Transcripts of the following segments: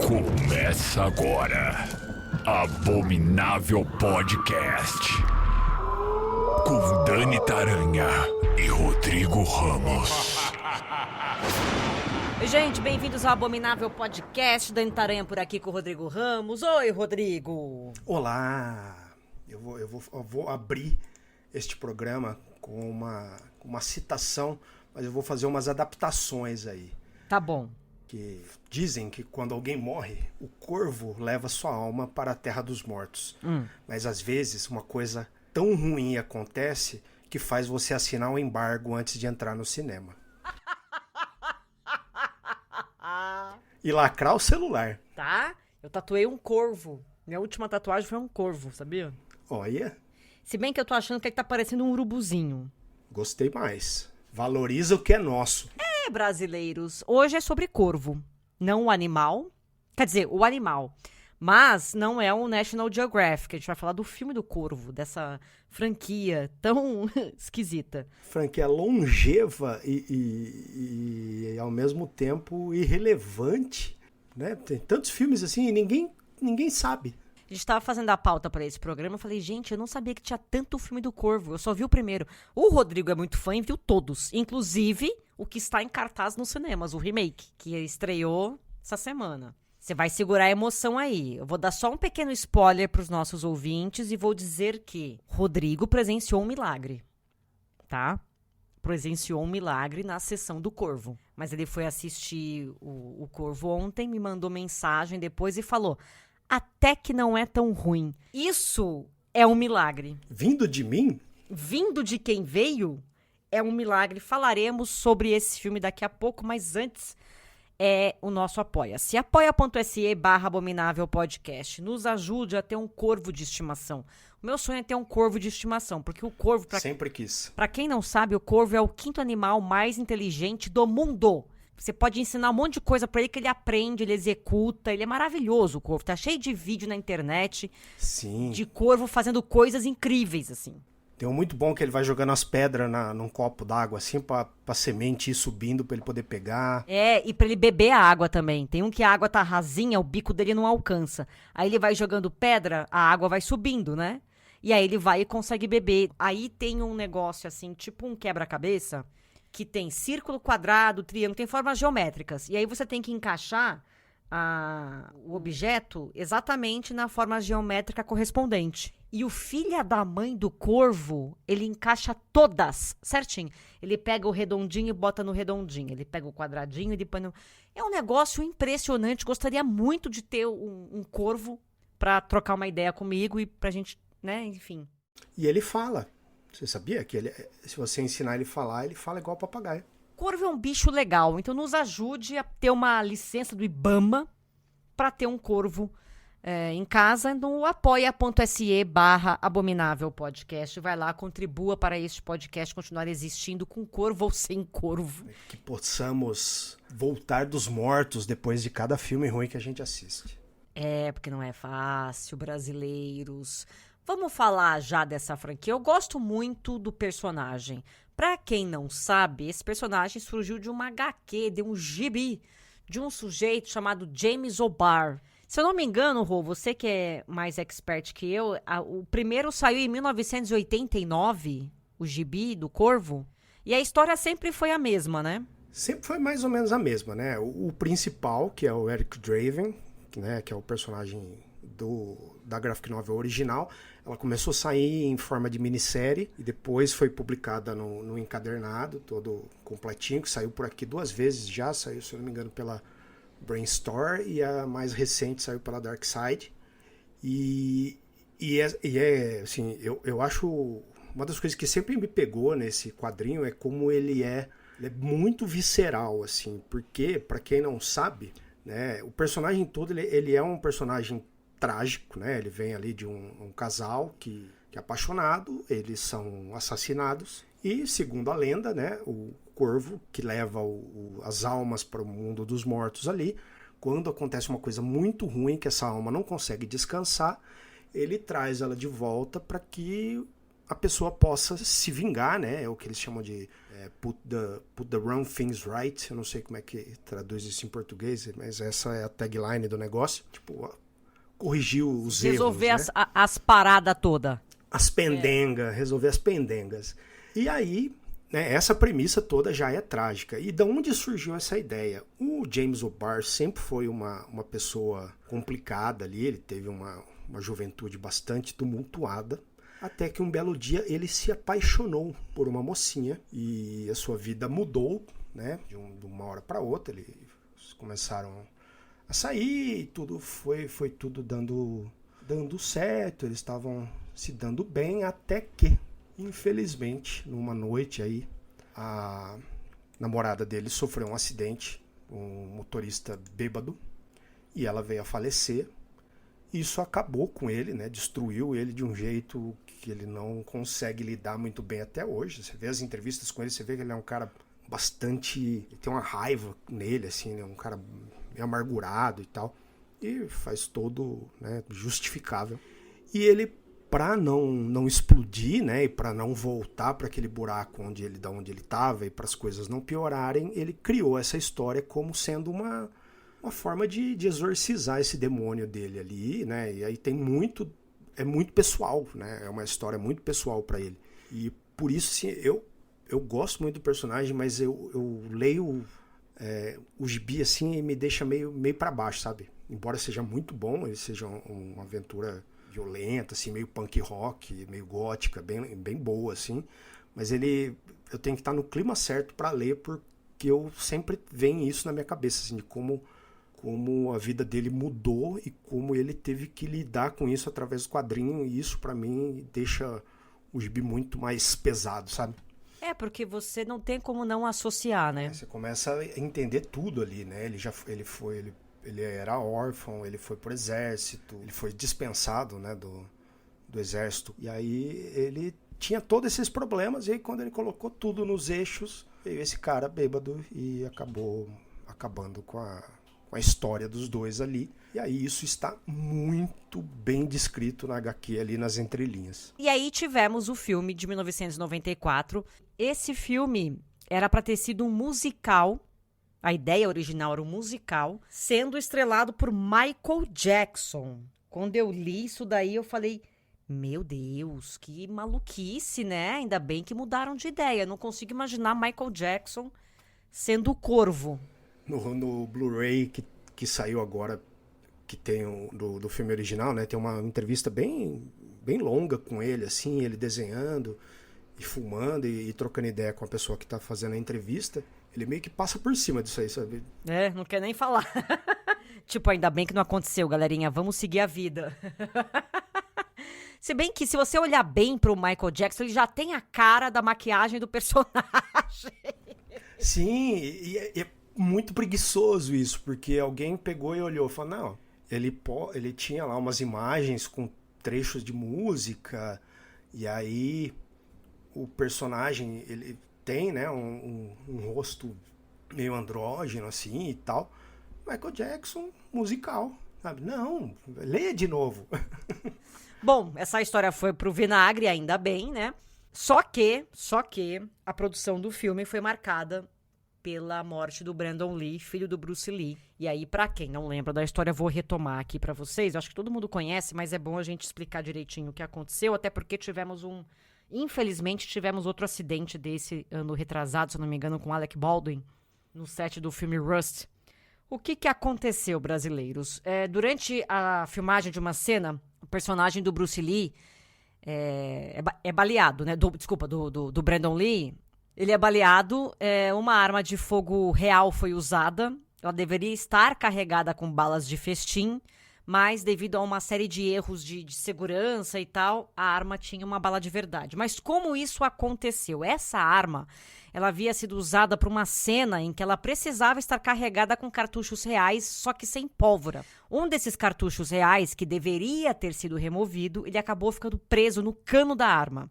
Começa agora, Abominável Podcast, com Dani Taranha e Rodrigo Ramos. Oi, gente, bem-vindos ao Abominável Podcast. Dani Taranha por aqui com o Rodrigo Ramos. Oi, Rodrigo. Olá, eu vou abrir este programa com uma citação, mas eu vou fazer umas adaptações aí. Tá bom. Que dizem que quando alguém morre, o corvo leva sua alma para a terra dos mortos. Mas às vezes uma coisa tão ruim acontece que faz você assinar um embargo antes de entrar no cinema. E lacrar o celular. Tá? Eu tatuei um corvo. Minha última tatuagem foi um corvo, sabia? Olha, Se bem que eu tô achando que ele tá parecendo um urubuzinho. gostei mais. Valoriza o que é nosso. Brasileiros, hoje é sobre corvo, não o animal, quer dizer, o animal, mas não é o National Geographic, a gente vai falar do filme do corvo, dessa franquia tão esquisita. Franquia longeva e ao mesmo tempo irrelevante, né? Tem tantos filmes assim e ninguém sabe. A gente tava fazendo a pauta pra esse programa, eu falei, gente, eu não sabia que tinha tanto filme do Corvo, eu só vi o primeiro. O Rodrigo é muito fã e viu todos, inclusive o que está em cartaz nos cinemas, o remake, que estreou essa semana. Você vai segurar a emoção aí. Eu vou dar só um pequeno spoiler pros nossos ouvintes e vou dizer que Rodrigo presenciou um milagre, tá? Presenciou um milagre na sessão do Corvo. Mas ele foi assistir o Corvo ontem, me mandou mensagem depois e falou... Até que não é tão ruim. Isso é um milagre. Vindo de mim? Vindo de quem veio, é um milagre. Falaremos sobre esse filme daqui a pouco, mas antes é o nosso Apoia-se. Apoia.se/Abominável Podcast. Nos ajude a ter um corvo de estimação. O meu sonho é ter um corvo de estimação, porque o corvo... Sempre quis. Pra quem não sabe, o corvo é o quinto animal mais inteligente do mundo. Você pode ensinar um monte de coisa pra ele que ele aprende, ele executa. Ele é maravilhoso, o corvo. Tá cheio de vídeo na internet. Sim. De corvo fazendo coisas incríveis, assim. Tem um muito bom que ele vai jogando as pedras num copo d'água, assim, pra semente ir subindo pra ele poder pegar. É, e pra ele beber a água também. Tem um que a água tá rasinha, o bico dele não alcança. Aí ele vai jogando pedra, a água vai subindo, né? E aí ele vai e consegue beber. Aí tem um negócio, assim, tipo um quebra-cabeça... que tem círculo, quadrado, triângulo, tem formas geométricas. E aí você tem que encaixar o objeto exatamente na forma geométrica correspondente. E o filho da mãe do corvo, ele encaixa todas certinho. Ele pega o redondinho e bota no redondinho. Ele pega o quadradinho e ele põe no... É um negócio impressionante. Gostaria muito de ter um corvo pra trocar uma ideia comigo e pra gente, né, enfim. E ele fala. Você sabia que se você ensinar ele fala igual papagaio. Corvo é um bicho legal, então nos ajude a ter uma licença do IBAMA para ter um corvo em casa no apoia.se/Abominável Podcast. Vai lá, contribua para este podcast continuar existindo com corvo ou sem corvo. Que possamos voltar dos mortos depois de cada filme ruim que a gente assiste. É, porque não é fácil, brasileiros... Vamos falar já dessa franquia. Eu gosto muito do personagem. Pra quem não sabe, esse personagem surgiu de uma HQ, de um gibi, de um sujeito chamado James O'Barr. Se eu não me engano, Rô, você que é mais expert que eu, o primeiro saiu em 1989, o gibi do Corvo, e a história sempre foi a mesma, né? Sempre foi mais ou menos a mesma, né? O principal, que é o Eric Draven, né, que é o personagem da graphic novel original, ela começou a sair em forma de minissérie e depois foi publicada no encadernado, todo completinho, que saiu por aqui 2 vezes já, saiu, se eu não me engano, pela Brainstorm e a mais recente saiu pela Dark Side. E assim, eu acho uma das coisas que sempre me pegou nesse quadrinho é como ele é muito visceral, assim, porque, pra quem não sabe, né, o personagem todo, ele é um personagem trágico, né? Ele vem ali de um casal que é apaixonado, eles são assassinados e, segundo a lenda, né, o corvo que leva as almas para o mundo dos mortos ali, quando acontece uma coisa muito ruim que essa alma não consegue descansar, ele traz ela de volta para que a pessoa possa se vingar, né? É o que eles chamam de Put the wrong things right. Eu não sei como é que traduz isso em português, mas essa é a tagline do negócio. Tipo, corrigir os Resolver erros, né? as paradas todas. As pendengas, resolver as pendengas. E aí, né, essa premissa toda já é trágica. E de onde surgiu essa ideia? O James O'Barr sempre foi uma pessoa complicada ali, ele teve uma juventude bastante tumultuada, até que um belo dia ele se apaixonou por uma mocinha e a sua vida mudou, né, de uma hora para outra. Eles começaram a sair e tudo foi tudo dando certo, eles estavam se dando bem, até que, infelizmente, numa noite aí, a namorada dele sofreu um acidente, um motorista bêbado, e ela veio a falecer. Isso acabou com ele, né? Destruiu ele de um jeito que ele não consegue lidar muito bem até hoje. Você vê as entrevistas com ele, você vê que ele é um cara bastante... Ele tem uma raiva nele, assim, né? Um cara meio amargurado e tal. E faz todo, né, justificável. E ele, para não explodir, né, e para não voltar para aquele buraco da onde ele estava e para as coisas não piorarem, ele criou essa história como sendo uma forma de exorcizar esse demônio dele ali, né? E aí é muito pessoal, né? É uma história muito pessoal para ele. E por isso, assim, eu gosto muito do personagem, mas eu leio o gibi assim e me deixa meio para baixo, sabe? Embora seja muito bom, ele seja uma aventura violenta, assim, meio punk rock, meio gótica, bem boa, assim. Mas eu tenho que estar no clima certo para ler, porque eu sempre venho isso na minha cabeça, assim, de como a vida dele mudou e como ele teve que lidar com isso através do quadrinho. E isso, para mim, deixa o gibi muito mais pesado, sabe? Porque você não tem como não associar, né? Você começa a entender tudo ali, né? Ele era órfão, ele foi pro exército, ele foi dispensado, né, do exército. E aí ele tinha todos esses problemas, e aí quando ele colocou tudo nos eixos, veio esse cara bêbado e acabou acabando com a história dos dois ali. E aí isso está muito bem descrito na HQ ali nas entrelinhas. E aí tivemos o filme de 1994. Esse filme era para ter sido um musical. A ideia original era um musical, sendo estrelado por Michael Jackson. Quando eu li isso daí, eu falei, meu Deus, que maluquice, né? Ainda bem que mudaram de ideia. Eu não consigo imaginar Michael Jackson sendo o Corvo. No Blu-ray que saiu agora, que tem do filme original, né? Tem uma entrevista bem longa com ele, assim, ele desenhando e filmando e trocando ideia com a pessoa que tá fazendo a entrevista. Ele meio que passa por cima disso aí, sabe? Não quer nem falar. Tipo, ainda bem que não aconteceu, galerinha. Vamos seguir a vida. Se bem que, se você olhar bem pro Michael Jackson, ele já tem a cara da maquiagem do personagem. Sim, e é muito preguiçoso isso, porque alguém pegou e olhou e falou, não, ele tinha lá umas imagens com trechos de música, e aí o personagem, ele tem, né, um rosto meio andrógeno, assim, e tal. Michael Jackson, musical, sabe? Não, lê de novo. Bom, essa história foi pro vinagre, ainda bem, né? Só que a produção do filme foi marcada pela morte do Brandon Lee, filho do Bruce Lee. E aí, pra quem não lembra da história, eu vou retomar aqui pra vocês. Eu acho que todo mundo conhece, mas é bom a gente explicar direitinho o que aconteceu, até porque infelizmente, tivemos outro acidente desse ano retrasado, se eu não me engano, com Alec Baldwin, no set do filme Rust. O que aconteceu, brasileiros? Durante a filmagem de uma cena, o personagem do Bruce Lee é baleado, né? Do Brandon Lee. Ele é baleado, uma arma de fogo real foi usada. Ela deveria estar carregada com balas de festim, mas devido a uma série de erros de segurança e tal, a arma tinha uma bala de verdade. Mas como isso aconteceu? Essa arma, ela havia sido usada para uma cena em que ela precisava estar carregada com cartuchos reais, só que sem pólvora. Um desses cartuchos reais, que deveria ter sido removido, ele acabou ficando preso no cano da arma.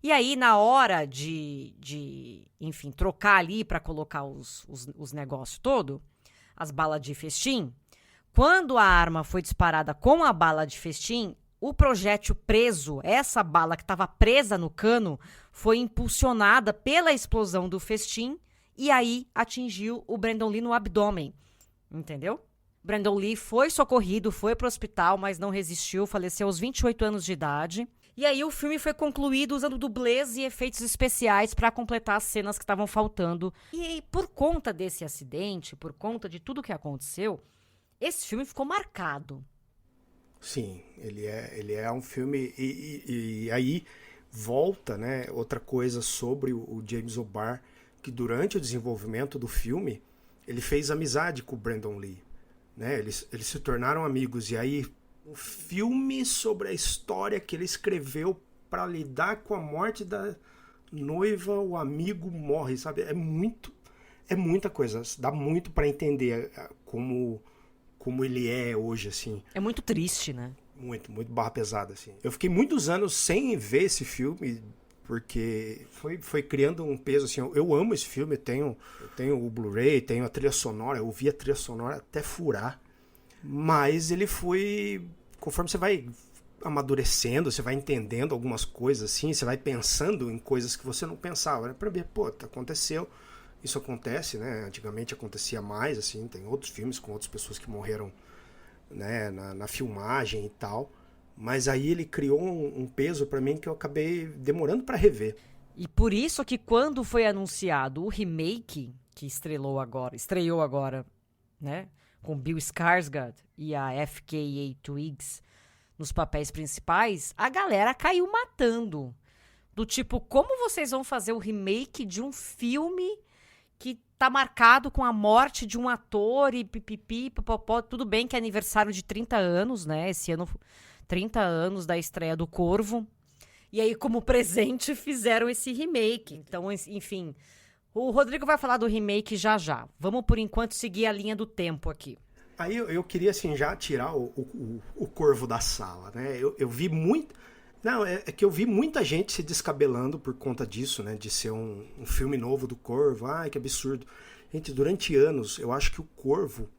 E aí, na hora enfim, trocar ali para colocar os negócios todo, as balas de festim, quando a arma foi disparada com a bala de festim, o projétil preso, essa bala que estava presa no cano, foi impulsionada pela explosão do festim e aí atingiu o Brandon Lee no abdômen, entendeu? Brandon Lee foi socorrido, foi pro hospital, mas não resistiu, faleceu aos 28 anos de idade. E aí o filme foi concluído usando dublês e efeitos especiais para completar as cenas que estavam faltando. E aí, por conta desse acidente, por conta de tudo que aconteceu, esse filme ficou marcado. Sim, ele é um filme e aí volta, né, outra coisa sobre o James O'Barr, que durante o desenvolvimento do filme, ele fez amizade com o Brandon Lee, né? Eles se tornaram amigos e aí o filme sobre a história que ele escreveu para lidar com a morte da noiva, o amigo morre, sabe? É muita coisa, dá muito para entender como ele é hoje, assim. É muito triste, né? Muito barra pesada, assim. Eu fiquei muitos anos sem ver esse filme, porque foi criando um peso, assim. Eu amo esse filme, eu tenho o Blu-ray, tenho a trilha sonora, eu ouvi a trilha sonora até furar. Mas ele foi... Conforme você vai amadurecendo, você vai entendendo algumas coisas, assim, você vai pensando em coisas que você não pensava, né? Pra ver, aconteceu. Isso acontece, né? Antigamente acontecia mais, assim, tem outros filmes com outras pessoas que morreram, né, na filmagem e tal. Mas aí ele criou um peso pra mim que eu acabei demorando pra rever. E por isso que quando foi anunciado o remake, que estreou agora, né? Com Bill Skarsgård e a FKA Twigs nos papéis principais, a galera caiu matando. Do tipo, como vocês vão fazer o remake de um filme que tá marcado com a morte de um ator e pipipi, popopó, tudo bem que é aniversário de 30 anos, né? Esse ano, 30 anos da estreia do Corvo. E aí, como presente, fizeram esse remake. Então, enfim, o Rodrigo vai falar do remake já. Vamos, por enquanto, seguir a linha do tempo aqui. Aí eu queria, assim, já tirar o Corvo da sala, né? Eu vi muito... Não, é que eu vi muita gente se descabelando por conta disso, né? De ser um filme novo do Corvo. Ai, que absurdo. Gente, durante anos, eu acho que o Corvo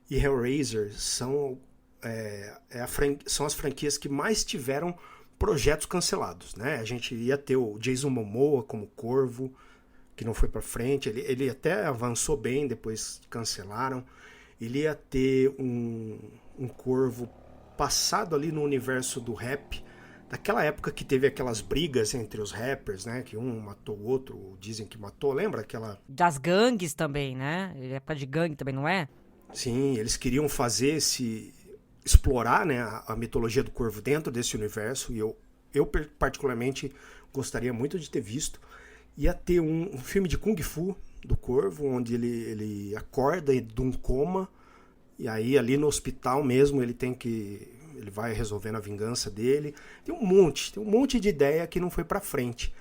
e Hellraiser são as franquias que mais tiveram projetos cancelados, né? A gente ia ter o Jason Momoa como Corvo, que não foi pra frente. Ele até avançou bem, depois cancelaram. Ele ia ter um Corvo passado ali no universo do rap, daquela época que teve aquelas brigas entre os rappers, né? Que um matou o outro, dizem que matou, lembra aquela... Das gangues também, né? Época de gangue também, não é? Sim, eles queriam fazer explorar, né, a mitologia do Corvo dentro desse universo, e eu particularmente gostaria muito de ter visto. Ia ter um filme de Kung Fu do Corvo, onde ele acorda de um coma, e aí ali no hospital mesmo ele vai resolvendo a vingança dele. Tem um monte de ideia que não foi pra frente.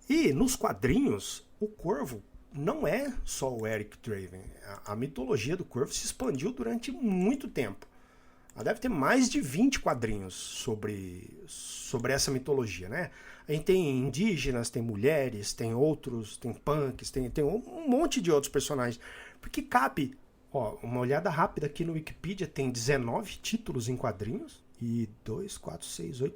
E nos quadrinhos, o Corvo não é só o Eric Draven. A mitologia do Corvo se expandiu durante muito tempo. Ela deve ter mais de 20 quadrinhos sobre essa mitologia, né? A gente tem indígenas, tem mulheres, tem outros, tem punks, tem um monte de outros personagens. Porque cabe... Ó, uma olhada rápida aqui no Wikipedia, tem 19 títulos em quadrinhos e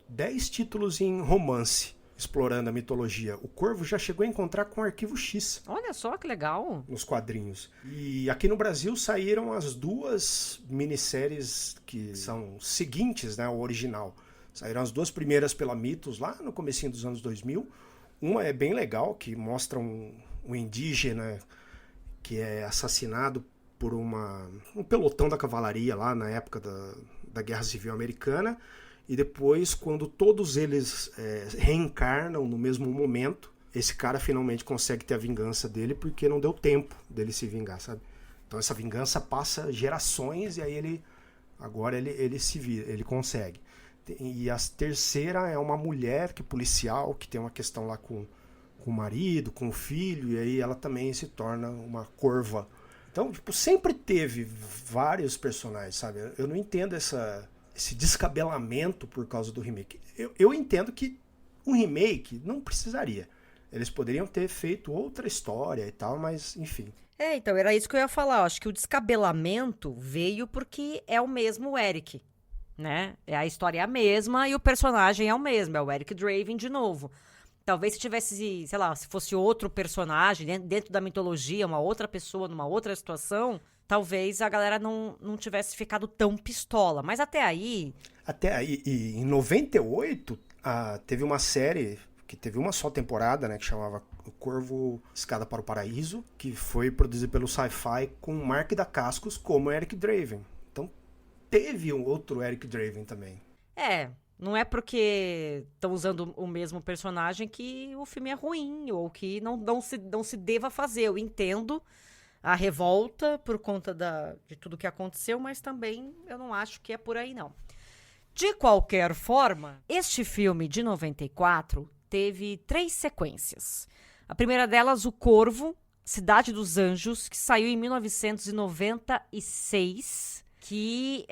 10 títulos em romance, explorando a mitologia. O Corvo já chegou a encontrar com o Arquivo X. Olha só que legal. Nos quadrinhos. E aqui no Brasil saíram as duas minisséries que são seguintes, né, ao original. Saíram as duas primeiras pela Mitos, lá no comecinho dos anos 2000. Uma é bem legal, que mostra um indígena que é assassinado por um pelotão da cavalaria lá na época da Guerra Civil Americana, e depois, quando todos eles reencarnam no mesmo momento, esse cara finalmente consegue ter a vingança dele, porque não deu tempo dele se vingar, sabe? Então essa vingança passa gerações, e aí ele se vira, ele consegue. E a terceira é uma mulher policial, que tem uma questão lá com o marido, com o filho, e aí ela também se torna uma corva. Então, tipo, sempre teve vários personagens, sabe? Eu não entendo esse descabelamento por causa do remake. Eu entendo que um remake não precisaria. Eles poderiam ter feito outra história e tal, mas enfim. Então, era isso que eu ia falar. Eu acho que o descabelamento veio porque é o mesmo Eric, né? A história é a mesma e o personagem é o mesmo. É o Eric Draven de novo. Talvez se tivesse, sei lá, se fosse outro personagem dentro da mitologia, uma outra pessoa numa outra situação, talvez a galera não tivesse ficado tão pistola. Mas até aí... Até aí, e em 98, teve uma série que teve uma só temporada, né, que chamava O Corvo Escada para o Paraíso, que foi produzida pelo Sci-Fi com Mark Dacascos como Eric Draven. Então teve um outro Eric Draven também. Não é porque estão usando o mesmo personagem que o filme é ruim ou que não se deva fazer. Eu entendo a revolta por conta de tudo que aconteceu, mas também eu não acho que é por aí, não. De qualquer forma, este filme de 94 teve 3 sequências. A primeira delas, O Corvo, Cidade dos Anjos, que saiu em 1996, que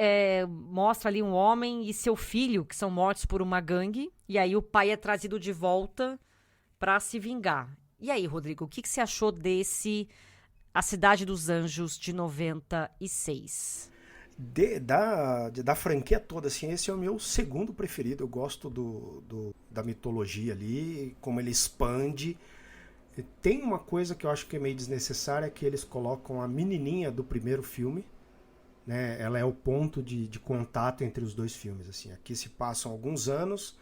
mostra ali um homem e seu filho que são mortos por uma gangue, e aí o pai é trazido de volta para se vingar. E aí, Rodrigo, o que você achou desse A Cidade dos Anjos de 96? Da franquia toda, assim, esse é o meu segundo preferido. Eu gosto da mitologia ali, como ele expande. Tem uma coisa que eu acho que é meio desnecessária, que eles colocam a menininha do primeiro filme, né? Ela é o ponto de contato entre os dois filmes, assim. Aqui se passam alguns anos,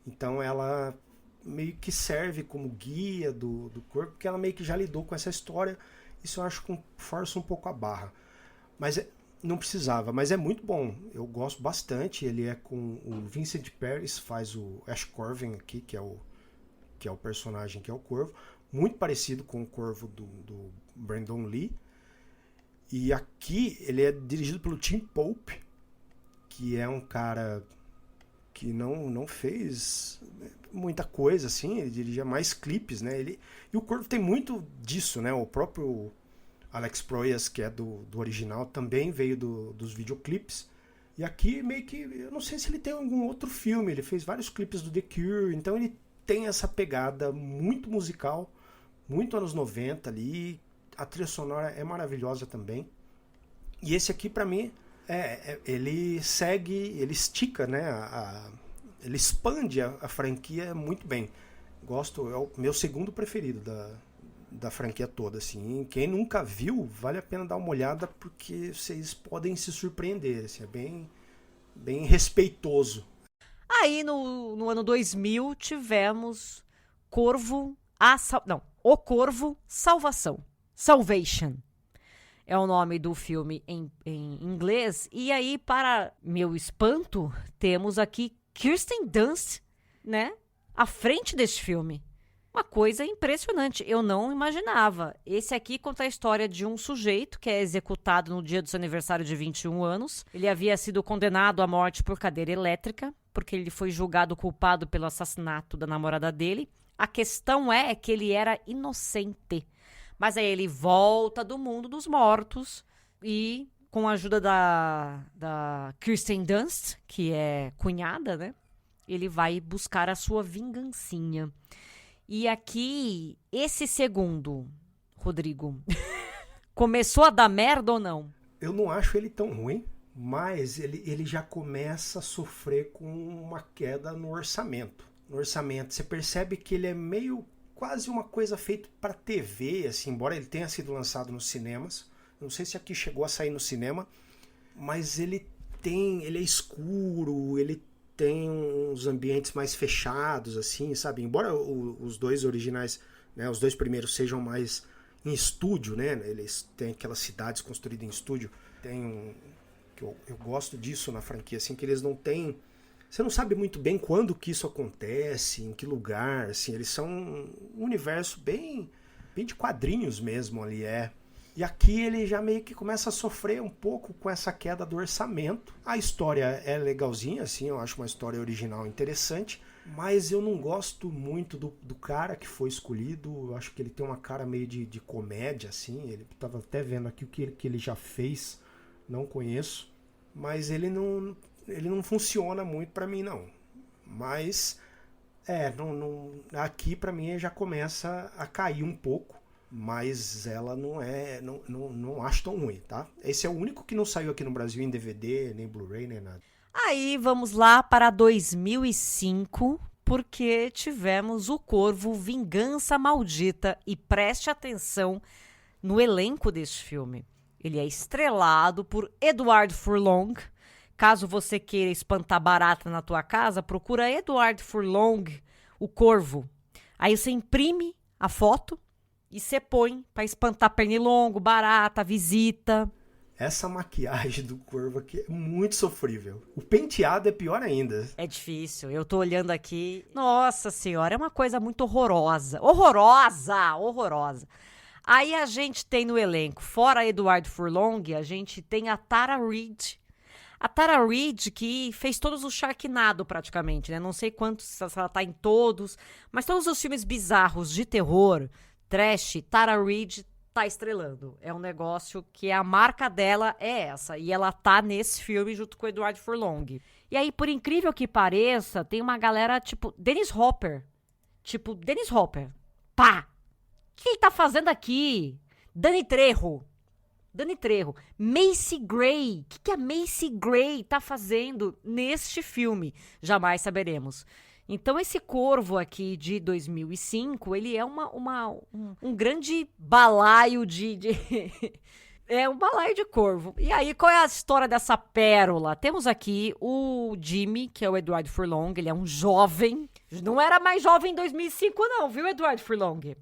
então ela meio que serve como guia do corpo, porque ela meio que já lidou com essa história. Isso eu acho que força um pouco a barra. Mas não precisava, mas é muito bom. Eu gosto bastante. Ele é com o Vincent Price, faz o Ash Corven aqui, que é o personagem que é o Corvo. Muito parecido com o Corvo do Brandon Lee. E aqui ele é dirigido pelo Tim Pope, que é um cara que não fez muita coisa, assim. Ele dirigia mais clipes, né? E o Corvo tem muito disso, né? O próprio Alex Proyas, que é do original, também veio dos videoclipes. E aqui meio que... Eu não sei se ele tem algum outro filme. Ele fez vários clipes do The Cure. Então ele tem essa pegada muito musical, muito anos 90 ali. A trilha sonora é maravilhosa também. E esse aqui, pra mim, ele segue... Ele estica, né? Ele expande a franquia muito bem. Gosto... É o meu segundo preferido da franquia toda, assim. Quem nunca viu, vale a pena dar uma olhada, porque vocês podem se surpreender, assim, é bem respeitoso. Aí, no ano 2000, tivemos O Corvo Salvação. Salvation é o nome do filme em inglês. E aí, para meu espanto, temos aqui Kirsten Dunst, né, à frente deste filme. Uma coisa impressionante, eu não imaginava. Esse aqui conta a história de um sujeito que é executado no dia do seu aniversário de 21 anos. Ele havia sido condenado à morte por cadeira elétrica, porque ele foi julgado culpado pelo assassinato da namorada dele. A questão é que ele era inocente. Mas aí ele volta do mundo dos mortos e, com a ajuda da Kirsten Dunst, que é cunhada, né? Ele vai buscar a sua vingancinha. E aqui, esse segundo, Rodrigo, começou a dar merda ou não? Eu não acho ele tão ruim, mas ele já começa a sofrer com uma queda no orçamento. Você percebe que ele é meio quase uma coisa feita para TV, assim, embora ele tenha sido lançado nos cinemas. Não sei se aqui chegou a sair no cinema, mas ele é escuro, ele tem uns ambientes mais fechados, assim, sabe? Embora os dois originais, né, os dois primeiros sejam mais em estúdio, né? Eles têm aquelas cidades construídas em estúdio. Que eu gosto disso na franquia, assim, que eles não têm... Você não sabe muito bem quando que isso acontece, em que lugar, assim. Eles são um universo bem de quadrinhos mesmo ali, E aqui ele já meio que começa a sofrer um pouco com essa queda do orçamento. A história é legalzinha, assim, eu acho uma história original interessante, mas eu não gosto muito do cara que foi escolhido. Eu acho que ele tem uma cara meio de comédia, assim. Ele estava até vendo aqui o que ele já fez, não conheço, mas ele não funciona muito pra mim, não. Mas, aqui pra mim já começa a cair um pouco. Mas ela não acho tão ruim, tá? Esse é o único que não saiu aqui no Brasil em DVD, nem Blu-ray, nem nada. Aí vamos lá para 2005, porque tivemos o Corvo Vingança Maldita. E preste atenção no elenco deste filme. Ele é estrelado por Edward Furlong. Caso você queira espantar barata na tua casa, procura Edward Furlong, o Corvo. Aí você imprime a foto e você põe para espantar pernilongo, barata, visita. Essa maquiagem do Corvo aqui é muito sofrível. O penteado é pior ainda. É difícil, eu tô olhando aqui. Nossa senhora, é uma coisa muito horrorosa. Horrorosa, horrorosa. Aí a gente tem no elenco, fora Edward Furlong, a gente tem a Tara Reid. A Tara Reid, que fez todos os Sharknado praticamente, né? Não sei quantos, se ela tá em todos, mas todos os filmes bizarros de terror, trash, Tara Reid tá estrelando. É um negócio que a marca dela é essa. E ela tá nesse filme junto com o Edward Furlong. E aí, por incrível que pareça, tem uma galera tipo Dennis Hopper. Tipo, Dennis Hopper. Pá! O que ele tá fazendo aqui? Danny Trejo. Macy Gray. O que a Macy Gray tá fazendo neste filme? Jamais saberemos. Então, esse Corvo aqui de 2005, ele é um grande balaio é um balaio de corvo. E aí, qual é a história dessa pérola? Temos aqui o Jimmy, que é o Edward Furlong. Ele é um jovem. Não era mais jovem em 2005, não, viu, Edward Furlong?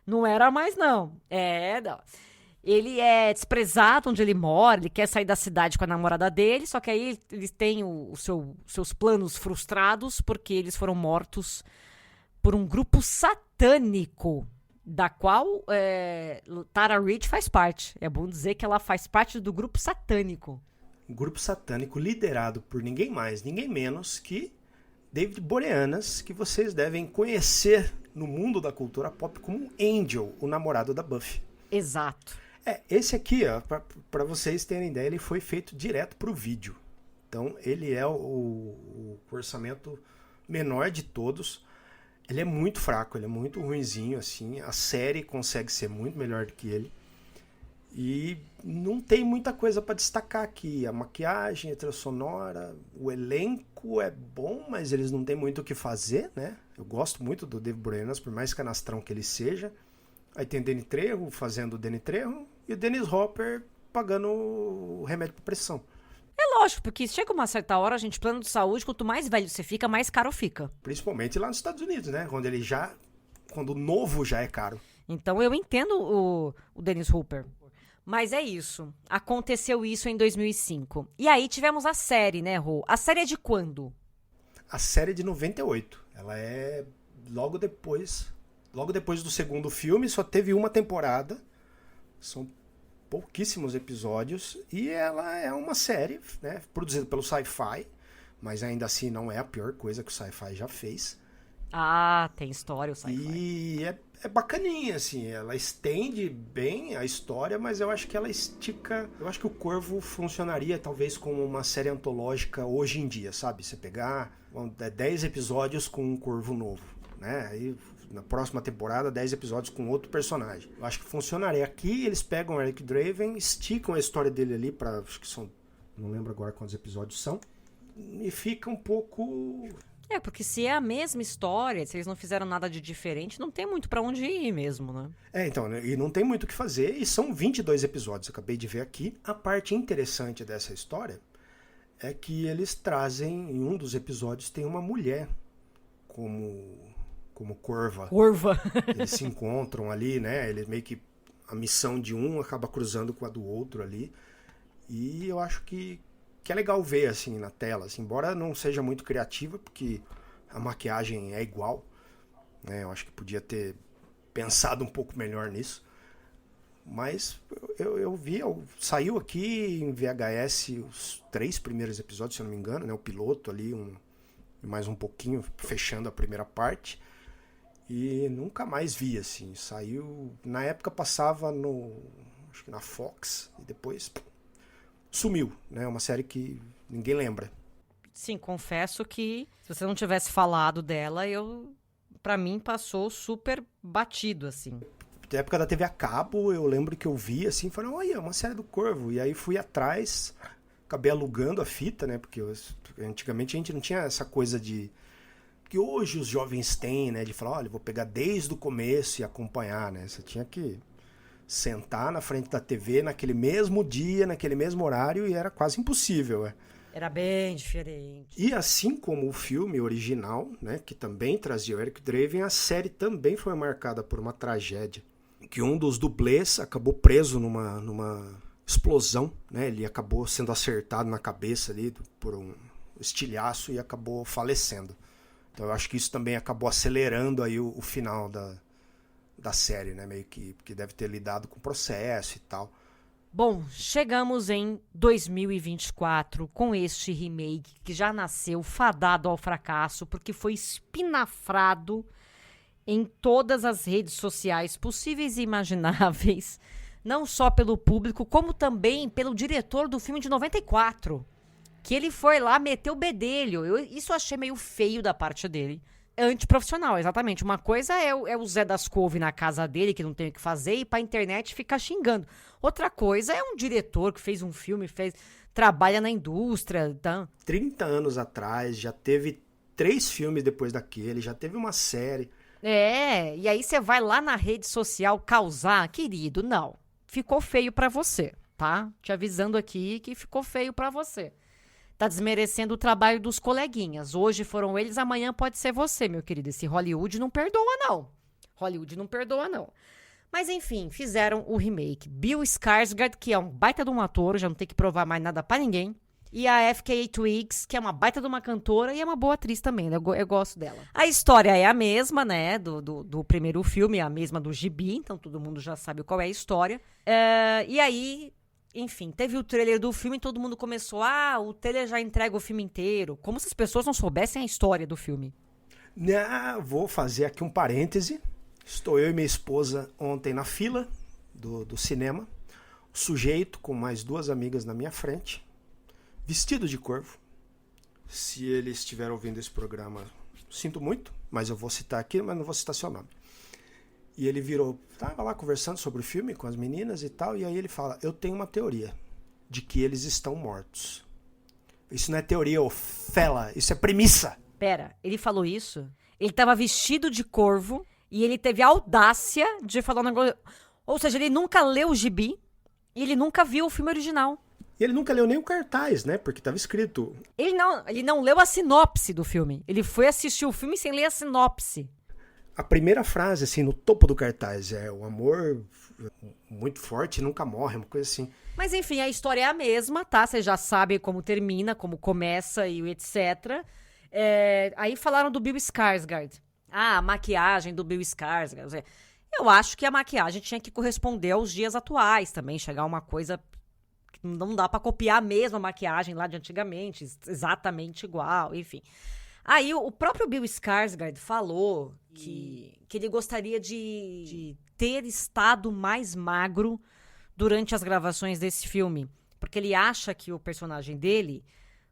Não era mais, não. Não. Ele é desprezado onde ele mora, ele quer sair da cidade com a namorada dele, só que aí eles têm seus planos frustrados porque eles foram mortos por um grupo satânico, da qual Tara Reid faz parte. É bom dizer que ela faz parte do grupo satânico. Um grupo satânico liderado por ninguém mais, ninguém menos que David Boreanaz, que vocês devem conhecer no mundo da cultura pop como Angel, o namorado da Buffy. Exato. Esse aqui, ó, para vocês terem ideia, ele foi feito direto pro vídeo. Então, ele é o orçamento menor de todos. Ele é muito fraco, ele é muito ruinzinho, assim. A série consegue ser muito melhor do que ele. E não tem muita coisa para destacar aqui. A maquiagem, a trilha sonora, o elenco é bom, mas eles não têm muito o que fazer, né? Eu gosto muito do David Boreanaz, por mais canastrão que ele seja. Aí tem Danny Trejo fazendo o Danny Trejo e o Dennis Hopper pagando remédio para pressão. É lógico, porque chega uma certa hora, gente, plano de saúde, quanto mais velho você fica, mais caro fica. Principalmente lá nos Estados Unidos, né? Quando o novo já é caro. Então eu entendo o Dennis Hopper. Mas é isso. Aconteceu isso em 2005. E aí tivemos a série, né, Rô? A série é de quando? A série é de 98. Ela é logo depois do segundo filme, só teve uma temporada. São pouquíssimos episódios. E ela é uma série, né, produzida pelo Sci-Fi. Mas ainda assim não é a pior coisa que o Sci-Fi já fez. Ah, tem história o Sci-Fi. E é bacaninha, assim. Ela estende bem a história, mas eu acho que ela estica... Eu acho que o Corvo funcionaria talvez como uma série antológica hoje em dia, sabe? Você pegar 10 episódios com um Corvo novo, né? Aí na próxima temporada 10 episódios com outro personagem. Eu acho que funcionaria. Aqui eles pegam o Eric Draven, esticam a história dele ali para, acho que são, não lembro agora quantos episódios são, e fica um pouco... Porque se é a mesma história, se eles não fizeram nada de diferente, não tem muito pra onde ir mesmo, né? Então, e não tem muito o que fazer, e são 22 episódios, eu acabei de ver aqui. A parte interessante dessa história é que eles trazem, em um dos episódios, tem uma mulher como Corva. Eles se encontram ali, né? Eles meio que a missão de um acaba cruzando com a do outro ali. E eu acho que é legal ver, assim, na tela. Assim, embora não seja muito criativa, porque a maquiagem é igual, né? Eu acho que podia ter pensado um pouco melhor nisso. Mas eu vi, saiu aqui em VHS os 3 primeiros episódios, se eu não me engano, né? O piloto ali, mais um pouquinho, fechando a primeira parte. E nunca mais vi, assim. Saiu... Na época passava acho que na Fox, e depois sumiu, né? Uma série que ninguém lembra. Sim, confesso que se você não tivesse falado dela, pra mim passou super batido, assim. Na época da TV a cabo, eu lembro que eu vi, assim, falei, olha, uma série do Corvo. E aí fui atrás, acabei alugando a fita, né? Porque antigamente a gente não tinha essa coisa de que hoje os jovens têm, né? De falar, olha, vou pegar desde o começo e acompanhar, né? Você tinha que sentar na frente da TV naquele mesmo dia, naquele mesmo horário, e era quase impossível, né? Era bem diferente. E assim como o filme original, né, que também trazia o Eric Draven, a série também foi marcada por uma tragédia. Que um dos dublês acabou preso numa explosão, né? Ele acabou sendo acertado na cabeça ali por um estilhaço e acabou falecendo. Então eu acho que isso também acabou acelerando aí o final da série, né? Meio que deve ter lidado com o processo e tal. Bom, chegamos em 2024 com este remake que já nasceu fadado ao fracasso porque foi espinafrado em todas as redes sociais possíveis e imagináveis, não só pelo público, como também pelo diretor do filme de 94, que ele foi lá meter o bedelho. Isso eu achei meio feio da parte dele. Antiprofissional, exatamente. Uma coisa é o Zé das Couve na casa dele, que não tem o que fazer, e pra internet ficar xingando. Outra coisa é um diretor que fez um filme, trabalha na indústria. Tá? 30 anos atrás, já teve 3 filmes depois daquele, já teve uma série. E aí você vai lá na rede social causar, querido, não. Ficou feio pra você, tá? Te avisando aqui que ficou feio pra você. Tá desmerecendo o trabalho dos coleguinhas. Hoje foram eles, amanhã pode ser você, meu querido. Esse Hollywood não perdoa, não. Hollywood não perdoa, não. Mas, enfim, fizeram o remake. Bill Skarsgård, que é um baita de um ator, já não tem que provar mais nada pra ninguém. E a F.K.A. Twigs, que é uma baita de uma cantora e é uma boa atriz também, né? Eu gosto dela. A história é a mesma, né? Do primeiro filme, é a mesma do Gibi, então todo mundo já sabe qual é a história. E aí... Enfim, teve o trailer do filme e todo mundo começou, o trailer já entrega o filme inteiro. Como se as pessoas não soubessem a história do filme. Vou fazer aqui um parêntese. Estou eu e minha esposa ontem na fila do cinema. O sujeito com mais 2 amigas na minha frente, vestido de corvo. Se ele estiver ouvindo esse programa, sinto muito, mas eu vou citar aqui, mas não vou citar seu nome. E ele virou, tava lá conversando sobre o filme com as meninas e tal, e aí ele fala, eu tenho uma teoria de que eles estão mortos. Isso não é teoria, ô fela, isso é premissa. Pera, ele falou isso? Ele tava vestido de corvo e ele teve a audácia de falar um negócio... Ou seja, ele nunca leu o Gibi e ele nunca viu o filme original. E ele nunca leu nem o cartaz, né? Porque tava escrito... Ele não leu a sinopse do filme. Ele foi assistir o filme sem ler a sinopse. A primeira frase, assim, no topo do cartaz é o amor muito forte nunca morre, uma coisa assim. Mas enfim, a história é a mesma, tá? Você já sabe como termina, como começa e etc. Aí falaram do Bill Skarsgård. A maquiagem do Bill Skarsgård. Eu acho que a maquiagem tinha que corresponder aos dias atuais também. Chegar uma coisa... Não dá pra copiar a mesma maquiagem lá de antigamente, exatamente igual, enfim. Aí o próprio Bill Skarsgård falou que ele gostaria de ter estado mais magro durante as gravações desse filme. Porque ele acha que o personagem dele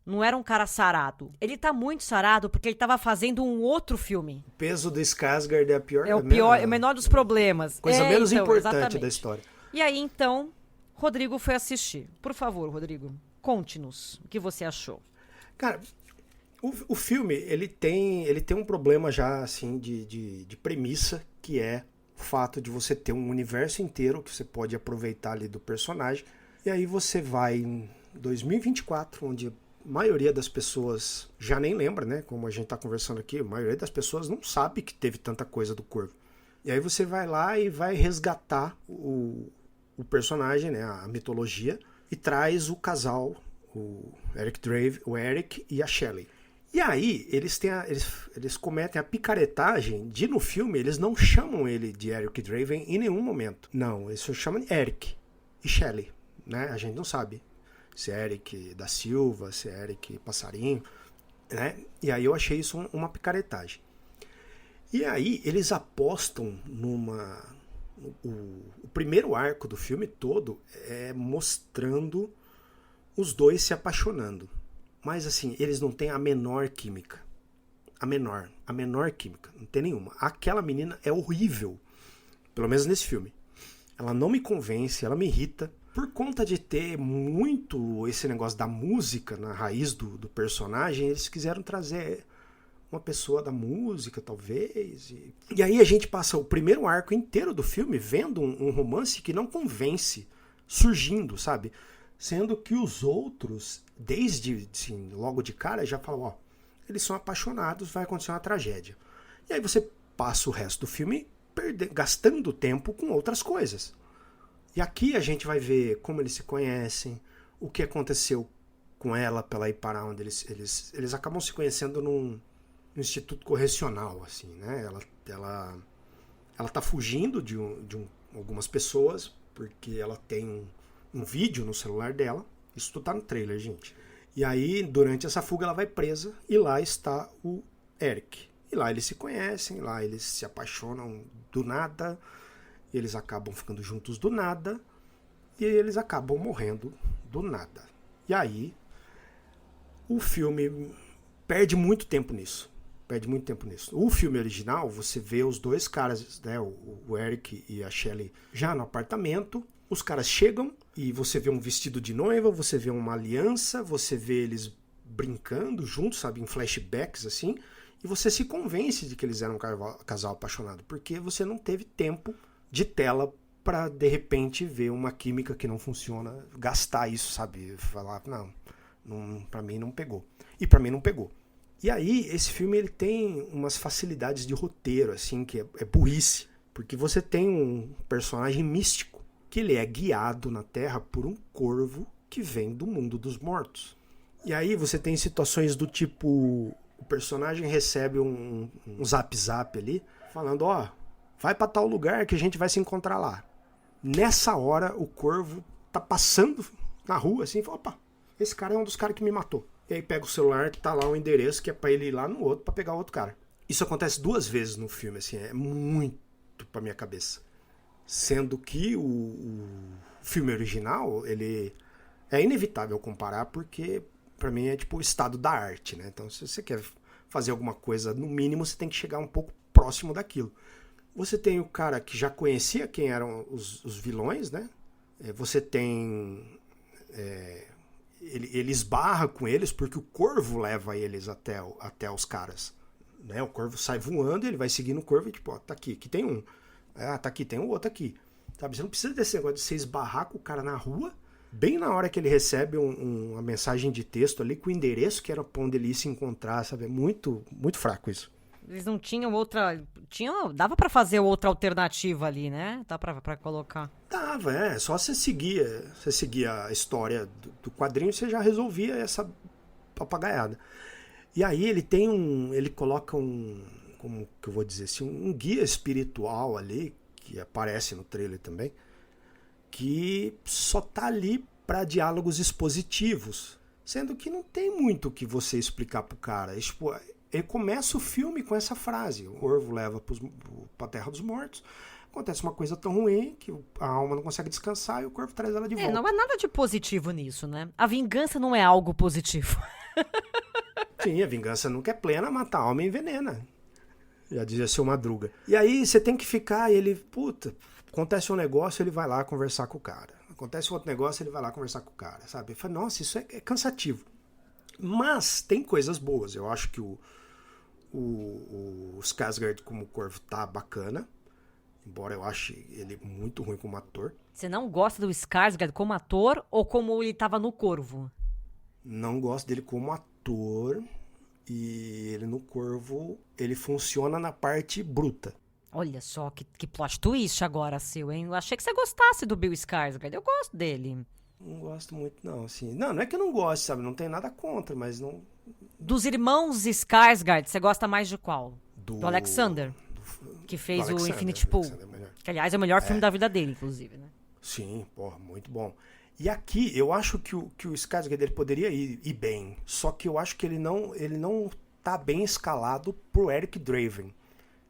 não era um cara sarado. Ele tá muito sarado porque ele tava fazendo um outro filme. O peso do Skarsgård é a pior... É o menor dos problemas. Coisa menos importante exatamente. da história. E aí, então, Rodrigo foi assistir. Por favor, Rodrigo, conte-nos o que você achou. Cara... O filme, ele tem um problema já, assim, de premissa, que é o fato de você ter um universo inteiro que você pode aproveitar ali do personagem. E aí você vai em 2024, onde a maioria das pessoas já nem lembra, né? Como a gente tá conversando aqui, a maioria das pessoas não sabe que teve tanta coisa do Corvo. E aí você vai lá e vai resgatar o personagem, né? A mitologia, e traz o casal, o Eric e a Shelley. E aí, eles cometem a picaretagem de, no filme, eles não chamam ele de Eric Draven em nenhum momento. Não, eles chamam de Eric e Shelley, né? A gente não sabe se é Eric da Silva, se é Eric Passarinho, né? E aí eu achei isso uma picaretagem. E aí, eles apostam o primeiro arco do filme todo é mostrando os dois se apaixonando. Mas assim, eles não têm a menor química. A menor química. Não tem nenhuma. Aquela menina é horrível. Pelo menos nesse filme. Ela não me convence, ela me irrita. Por conta de ter muito esse negócio da música na raiz do personagem, eles quiseram trazer uma pessoa da música, talvez. E aí a gente passa o primeiro arco inteiro do filme vendo um romance que não convence, surgindo, sabe? Sendo que os outros, desde assim, logo de cara, já falam, ó, eles são apaixonados, vai acontecer uma tragédia. E aí você passa o resto do filme gastando tempo com outras coisas. E aqui a gente vai ver como eles se conhecem, o que aconteceu com ela pra ela ir parar onde eles acabam se conhecendo num instituto correcional, assim, né? Ela tá fugindo de algumas pessoas, porque ela tem um vídeo no celular dela. Isso tudo tá no trailer, gente. E aí, durante essa fuga, ela vai presa e lá está o Eric. E lá eles se conhecem, lá eles se apaixonam do nada, eles acabam ficando juntos do nada, e eles acabam morrendo do nada. E aí, o filme perde muito tempo nisso. O filme original, você vê os dois caras, né, o Eric e a Shelley, já no apartamento. Os caras chegam e você vê um vestido de noiva, você vê uma aliança, você vê eles brincando juntos, sabe, em flashbacks, assim, e você se convence de que eles eram um casal apaixonado, porque você não teve tempo de tela pra, de repente, ver uma química que não funciona, gastar isso, sabe, falar, não, pra mim não pegou. E pra mim não pegou. E aí, esse filme ele tem umas facilidades de roteiro, assim, que é burrice. Porque você tem um personagem místico, que ele é guiado na Terra por um corvo que vem do mundo dos mortos. E aí você tem situações do tipo, o personagem recebe um zap ali, falando, ó, vai pra tal lugar que a gente vai se encontrar lá. Nessa hora, o corvo tá passando na rua, assim, e fala, opa, esse cara é um dos caras que me matou. E aí pega o celular, tá lá o endereço, que é pra ele ir lá no outro pra pegar o outro cara. Isso acontece 2 vezes no filme, assim, é muito pra minha cabeça. Sendo que o filme original, ele é inevitável comparar, porque pra mim é tipo o estado da arte, né? Então se você quer fazer alguma coisa, no mínimo você tem que chegar um pouco próximo daquilo. Você tem o cara que já conhecia quem eram os vilões, né? Você tem... Ele esbarra com eles porque o corvo leva eles até os caras, né? O corvo sai voando, ele vai seguindo o corvo e tipo, ó, tá aqui tem um. Tá aqui, tem um outro aqui. Sabe? Você não precisa desse negócio de você esbarrar com o cara na rua, bem na hora que ele recebe uma mensagem de texto ali com o endereço que era pra onde ele ia se encontrar, sabe? É muito, muito fraco isso. Eles não tinham outra... Dava pra fazer outra alternativa ali, né? Dá pra colocar. Dava, só você seguia a história do quadrinho, você já resolvia essa papagaiada. E aí ele coloca como que eu vou dizer assim, um guia espiritual ali, que aparece no trailer também, que só tá ali para diálogos expositivos, sendo que não tem muito o que você explicar pro cara. Tipo, ele começa o filme com essa frase, o corvo leva pra Terra dos Mortos, acontece uma coisa tão ruim que a alma não consegue descansar e o corvo traz ela de volta. Não há nada de positivo nisso, né? A vingança não é algo positivo. Sim, a vingança nunca é plena, mata a alma e envenena. Já dizia seu Madruga. E aí você tem que ficar, acontece um negócio, ele vai lá conversar com o cara. Acontece outro negócio, ele vai lá conversar com o cara, sabe? Fala, nossa, isso é cansativo. Mas tem coisas boas. Eu acho que o Skarsgård como corvo tá bacana. Embora eu ache ele muito ruim como ator. Você não gosta do Skarsgård como ator ou como ele tava no Corvo? Não gosto dele como ator. E ele no Corvo, ele funciona na parte bruta. Olha só, que plot twist agora, seu, hein? Eu achei que você gostasse do Bill Skarsgård. Eu gosto dele. Não gosto muito, não, assim. Não é que eu não gosto, sabe? Não tem nada contra, mas não... Dos irmãos Skarsgård, você gosta mais de qual? Do Alexander? Que fez o Infinity Pool. Que, aliás, é o melhor filme da vida dele, inclusive, né? Sim, porra, muito bom. E aqui, eu acho que o Skarsgård dele poderia ir bem. Só que eu acho que ele não tá bem escalado pro Eric Draven.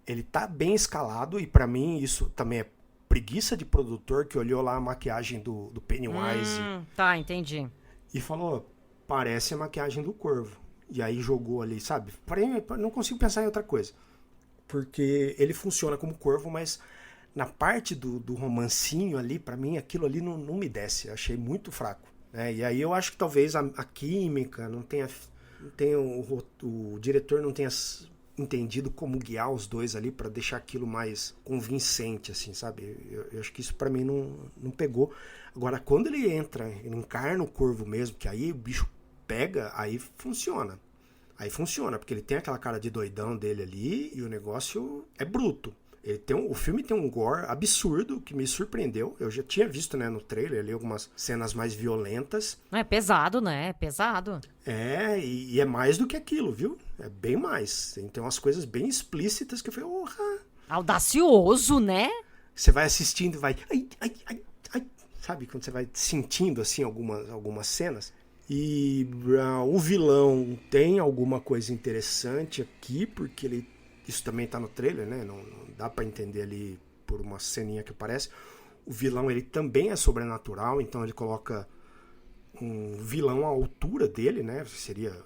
Ele tá bem escalado, e pra mim isso também é preguiça de produtor, que olhou lá a maquiagem do Pennywise. Tá, entendi. E falou, parece a maquiagem do Corvo. E aí jogou ali, sabe? Não consigo pensar em outra coisa. Porque ele funciona como Corvo, mas na parte do romancinho ali, pra mim, aquilo ali não me desce. Eu achei muito fraco. Né? E aí eu acho que talvez a química não tenha... o diretor não tenha entendido como guiar os dois ali pra deixar aquilo mais convincente, assim, sabe? Eu acho que isso pra mim não pegou. Agora, quando ele encarna o corvo mesmo, que aí o bicho pega, aí funciona. Aí funciona, porque ele tem aquela cara de doidão dele ali e o negócio é bruto. O filme tem um gore absurdo que me surpreendeu. Eu já tinha visto, né, no trailer ali algumas cenas mais violentas. É pesado, né? É pesado. E é mais do que aquilo, viu? É bem mais. Tem umas coisas bem explícitas que eu falei, porra. Audacioso, né? Você vai assistindo e vai... Ai. Sabe, quando você vai sentindo, assim, algumas cenas. E o vilão tem alguma coisa interessante aqui, porque isso também tá no trailer, né? Não dá pra entender ali por uma ceninha que aparece. O vilão, ele também é sobrenatural, então ele coloca um vilão à altura dele, né?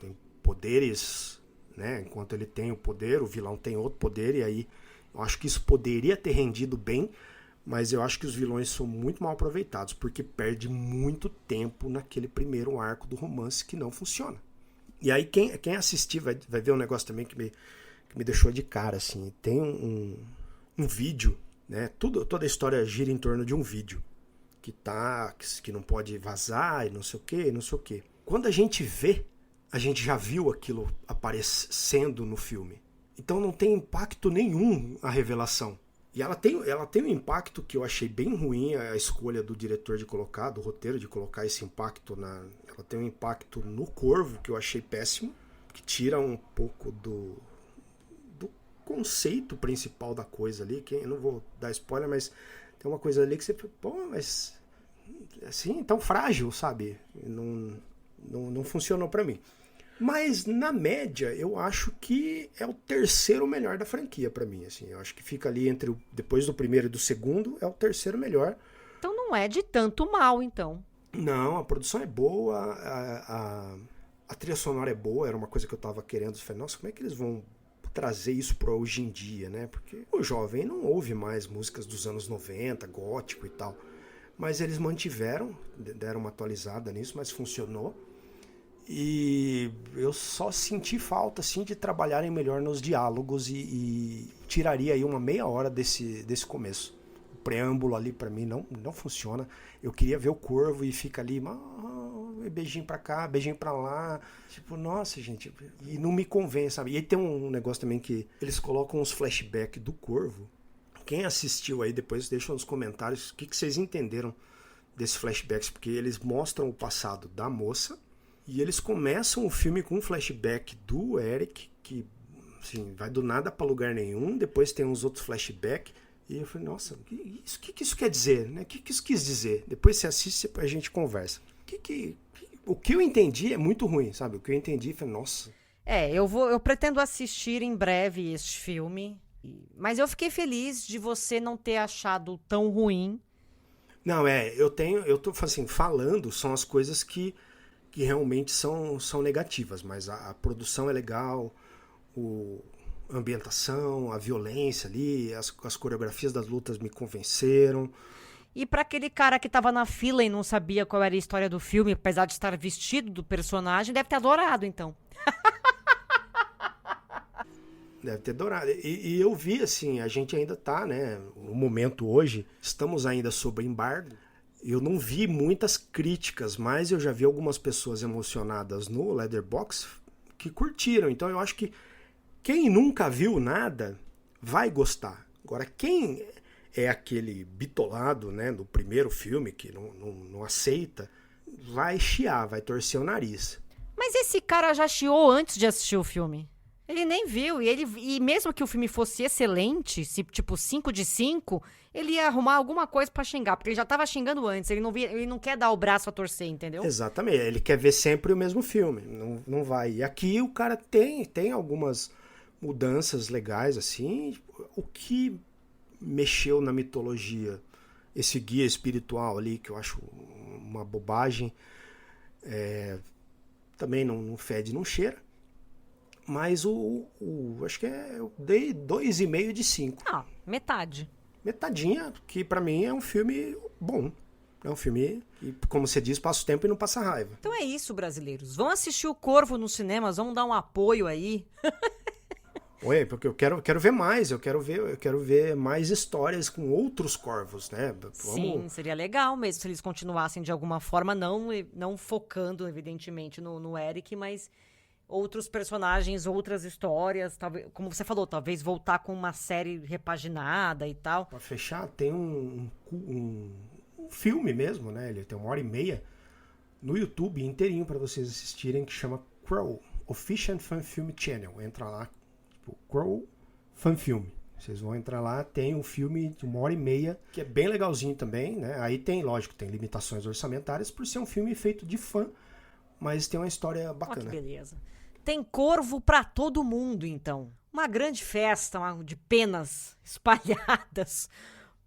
Tem poderes, né? Enquanto ele tem o poder, o vilão tem outro poder, e aí eu acho que isso poderia ter rendido bem, mas eu acho que os vilões são muito mal aproveitados, porque perde muito tempo naquele primeiro arco do romance que não funciona. E aí quem assistir vai ver um negócio também que me deixou de cara, assim. Tem um vídeo, né? Toda a história gira em torno de um vídeo que não pode vazar e não sei o quê. Quando a gente vê, a gente já viu aquilo aparecendo no filme. Então não tem impacto nenhum a revelação. E ela tem um impacto que eu achei bem ruim, a escolha do diretor do roteiro de colocar esse impacto ela tem um impacto no corvo que eu achei péssimo, que tira um pouco do conceito principal da coisa ali, que eu não vou dar spoiler, mas tem uma coisa ali que você, pô, mas assim, tão frágil, sabe? Não funcionou pra mim. Mas, na média, eu acho que é o terceiro melhor da franquia pra mim, assim. Eu acho que fica ali depois do primeiro e do segundo, é o terceiro melhor. Então não é de tanto mal, então. Não, a produção é boa, a trilha sonora é boa, era uma coisa que eu tava querendo. Eu falei, nossa, como é que eles vão trazer isso pra hoje em dia, né? Porque o jovem não ouve mais músicas dos anos 90, gótico e tal. Mas eles mantiveram, deram uma atualizada nisso, mas funcionou. E eu só senti falta, assim, de trabalharem melhor nos diálogos e tiraria aí uma meia hora desse começo. O preâmbulo ali pra mim não funciona. Eu queria ver o corvo e fica ali, beijinho pra cá, beijinho pra lá. Tipo, nossa, gente, e não me convém, sabe? E aí tem um negócio também que eles colocam uns flashbacks do corvo. Quem assistiu aí depois deixa nos comentários o que vocês entenderam desses flashbacks, porque eles mostram o passado da moça. E eles começam o filme com um flashback do Eric, que assim, vai do nada para lugar nenhum. Depois tem uns outros flashbacks. E eu falei, nossa, o que isso quer dizer? Né? O que isso quis dizer? Depois você assiste e a gente conversa. O que eu entendi é muito ruim, sabe? O que eu entendi foi, nossa. Eu pretendo assistir em breve este filme. Mas eu fiquei feliz de você não ter achado tão ruim. Não, eu tô assim, falando, são as coisas que realmente são negativas, mas a produção é legal, a ambientação, a violência ali, as coreografias das lutas me convenceram. E pra aquele cara que tava na fila e não sabia qual era a história do filme, apesar de estar vestido do personagem, deve ter adorado, então. Deve ter adorado. E eu vi, assim, a gente ainda tá, né, no momento hoje, estamos ainda sob embargo. Eu não vi muitas críticas, mas eu já vi algumas pessoas emocionadas no Letterboxd que curtiram. Então eu acho que quem nunca viu nada vai gostar. Agora, quem é aquele bitolado, né, do primeiro filme que não aceita, vai chiar, vai torcer o nariz. Mas esse cara já chiou antes de assistir o filme. Ele nem viu. E mesmo que o filme fosse excelente, tipo 5 de 5, ele ia arrumar alguma coisa pra xingar, porque ele já tava xingando antes. Ele não quer dar o braço a torcer, entendeu? Exatamente. Ele quer ver sempre o mesmo filme. Não vai. E aqui o cara tem algumas mudanças legais, assim. O que mexeu na mitologia, esse guia espiritual ali, que eu acho uma bobagem, também não fede, não cheira. Mas acho que eu dei 2,5 de 5. Ah, metade. Metadinha, que pra mim é um filme bom. É um filme que, como você diz, passa o tempo e não passa raiva. Então é isso, brasileiros. Vão assistir o Corvo nos cinemas, vão dar um apoio aí. Oi, porque eu quero ver mais, eu quero ver mais histórias com outros corvos, né? Sim, seria legal mesmo se eles continuassem de alguma forma, não focando, evidentemente, no Eric, mas outros personagens, outras histórias, talvez, como você falou, talvez voltar com uma série repaginada e tal. Pra fechar, tem um filme mesmo, né? Ele tem 1h30 no YouTube inteirinho pra vocês assistirem, que chama Crow, Official Fan Film Channel. Entra lá, tipo, Crow Fan Film. Vocês vão entrar lá, tem um filme de 1h30, que é bem legalzinho também, né? Aí tem, lógico, tem limitações orçamentárias por ser um filme feito de fã, mas tem uma história bacana. Ó, que beleza. Tem corvo pra todo mundo, então. Uma grande festa de penas espalhadas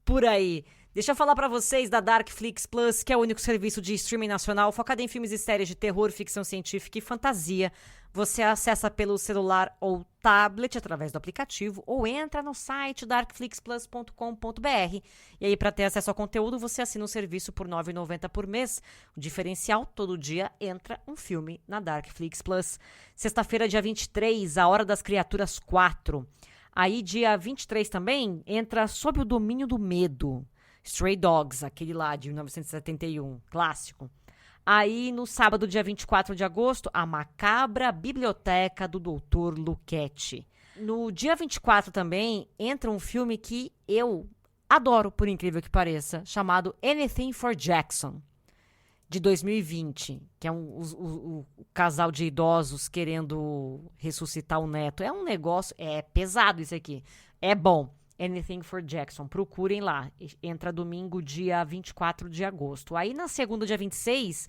por aí. Deixa eu falar pra vocês da Darkflix Plus, que é o único serviço de streaming nacional focado em filmes e séries de terror, ficção científica e fantasia. Você acessa pelo celular ou tablet através do aplicativo ou entra no site darkflixplus.com.br. E aí, para ter acesso ao conteúdo, você assina o serviço por R$ 9,90 por mês. O diferencial, todo dia entra um filme na Darkflix Plus. Sexta-feira, dia 23, A Hora das Criaturas 4. Aí, dia 23 também, entra Sob o Domínio do Medo. Stray Dogs, aquele lá de 1971, clássico. Aí, no sábado, dia 24 de agosto, A Macabra Biblioteca do Dr. Luchetti. No dia 24 também, entra um filme que eu adoro, por incrível que pareça, chamado Anything for Jackson, de 2020, que é o casal de idosos querendo ressuscitar o neto. É um negócio, é pesado isso aqui, é bom. Anything for Jackson, procurem lá. Entra domingo, dia 24 de agosto. Aí na segunda, dia 26,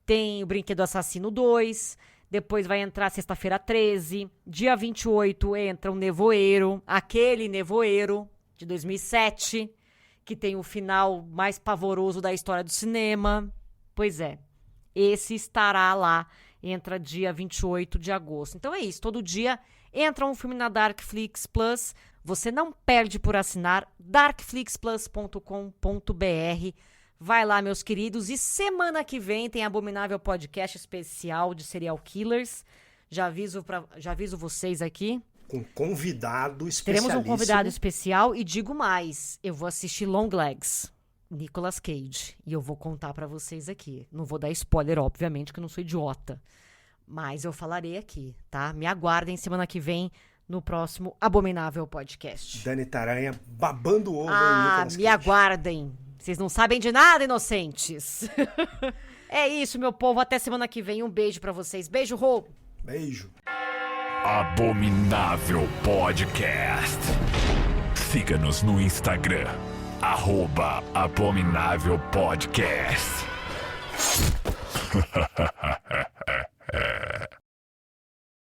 tem o Brinquedo Assassino 2. Depois vai entrar sexta-feira 13. Dia 28 entra o Nevoeiro, aquele Nevoeiro de 2007, que tem o final mais pavoroso da história do cinema. Pois é, esse estará lá, entra dia 28 de agosto. Então é isso, todo dia entra um filme na Darkflix Plus. Você não perde por assinar darkflixplus.com.br. Vai lá, meus queridos. E semana que vem tem Abominável Podcast especial de serial killers. Já aviso vocês aqui. Com convidado especialíssimo. Teremos um convidado especial e digo mais. Eu vou assistir Longlegs, Nicolas Cage. E eu vou contar pra vocês aqui. Não vou dar spoiler, obviamente, que eu não sou idiota. Mas eu falarei aqui, tá? Me aguardem semana que vem no próximo Abominável Podcast. Dani Taranha babando o ovo. Me aguardem. Vocês não sabem de nada, inocentes. É isso, meu povo. Até semana que vem. Um beijo pra vocês. Beijo, Rô. Beijo. Abominável Podcast. Siga-nos no Instagram. @Abominável Podcast.